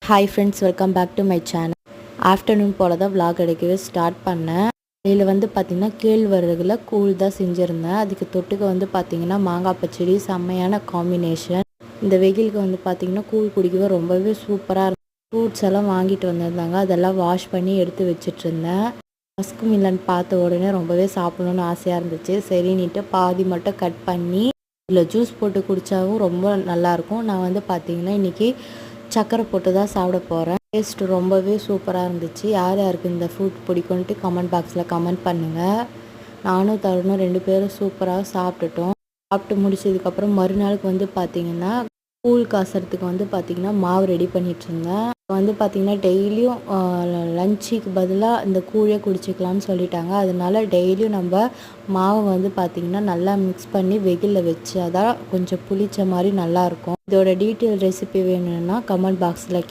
Hi friends, welcome back to my channel. Afternoon போல் தான் vlog எடுக்கவே ஸ்டார்ட் பண்ணேன். இதில் பார்த்திங்கன்னா கேழ்வரகுல கூழ் தான் செஞ்சுருந்தேன். அதுக்கு தொட்டுக்க பார்த்திங்கன்னா மாங்காய் பச்சடி, செம்மையான காம்பினேஷன். இந்த வெயிலுக்கு பார்த்திங்கன்னா கூழ் குடிக்கவே ரொம்பவே சூப்பராக இருக்கும். ஃப்ரூட்ஸ் எல்லாம் வாங்கிட்டு வந்திருந்தாங்க, அதெல்லாம் வாஷ் பண்ணி எடுத்து வச்சுட்டு இருந்தேன். மஸ்க் மில்லன் பார்த்த உடனே ரொம்பவே சாப்பிடணுன்னு ஆசையாக இருந்துச்சு. சரின்னுட்டு பாதி மட்டும் கட் பண்ணி இதில் ஜூஸ் போட்டு குடித்தாவும் ரொம்ப நல்லாயிருக்கும். நான் பார்த்திங்கன்னா இன்றைக்கி சக்கரை போட்டு தான் சாப்பிட போகிறேன். டேஸ்ட் ரொம்பவே சூப்பராக இருந்துச்சு. யார் யாருக்கு இந்த ஃப்ரூட் பிடிக்கும்ட்டு கமெண்ட் பாக்ஸில் கமெண்ட் பண்ணுங்கள். நானும் தருணும் 2 பேரும் சூப்பராக சாப்பிட்டுட்டோம். சாப்பிட்டு முடிச்சதுக்கப்புறம் மறுநாளுக்கு பார்த்திங்கன்னா கூழ் காசுறதுக்கு பார்த்திங்கன்னா மாவு ரெடி பண்ணிகிட்டு இருந்தேன். பார்த்திங்கன்னா டெய்லியும் லஞ்சுக்கு பதிலாக இந்த கூழே குடிச்சிக்கலாம்னு சொல்லிட்டாங்க. அதனால டெய்லியும் நம்ம மாவை பார்த்திங்கன்னா நல்லா மிக்ஸ் பண்ணி வெயிலில் வச்சு அதான் கொஞ்சம் புளிச்ச மாதிரி நல்லாயிருக்கும். இதோட டீட்டெயில் ரெசிபி வேணும்னா கமெண்ட் பாக்ஸில்